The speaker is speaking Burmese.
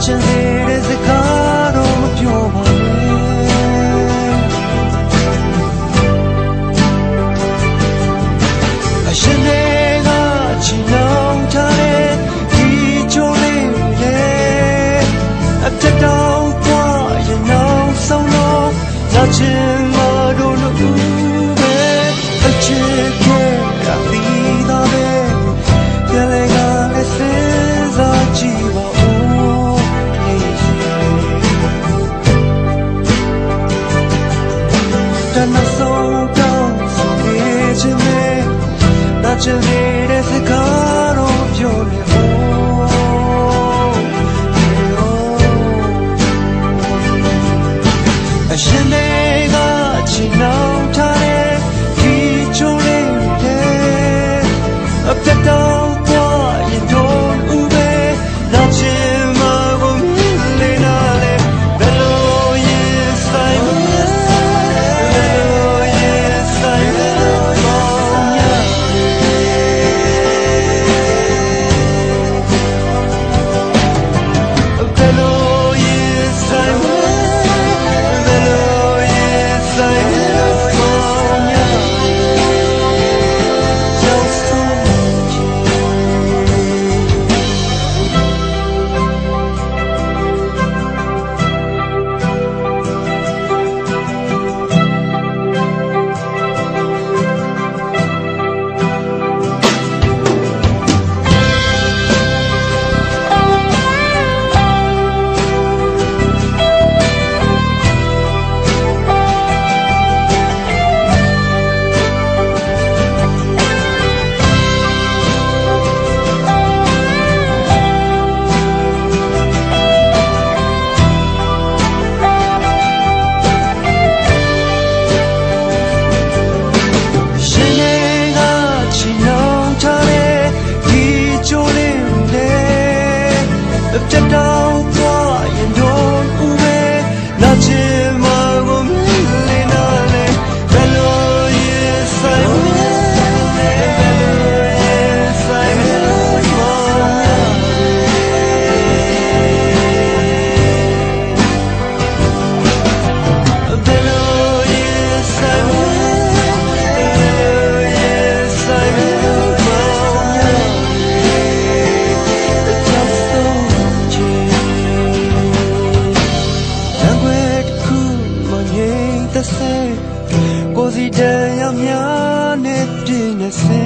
ချင်သေးတဲ့စကားတော့မပြောပါနဲ့အရှင်တွေကချီနှောင်ထားတဲ့ဒီချိုးလေးရဲ့အထက်တောင်ကွာရင်နောက်ဆုံးတော့လာချင်မတို့လို့ပဲအချစ်ခဲ့ရပြီးသားပဲပြန်လဲကလည်းစဉ်းစားကြည့်ပါဦးတနဆုံးတောင်းဆိုနေခြင်းနဲ့နာချင်တဲ့စကားတော့ပြောနေအရှင်တွေကချီနှောင်ထားတဲ့ဒီချိုးလေးရဲ့အပြတ်တော့ကွာရင်တော့ဦးပဲလာချင်မှာကိုမြင်လေနာလေဘယ်လိုရင်ဆိုင်မလဲဘယ်လိုရင်ဆိုင်မလဲမောင်ရဘယ်လိုရင်ဆိုင်မလဲပြတ်တော့ကွာရင်တော့ဦးပဲလာချင်မှာကိုမြင်လေနာလေဘယ်လိုရင်ဆိုင်မလဲဘယ်လိုရင်ဆိုင်မလဲမောင်ရဘယ်လိုရင်ဆိုင်မလဲဘယ်လိုရင်ဆိုင်မလဲမောင်ရကိုစီတန်ရများနဲ့ပြင်းနေစေ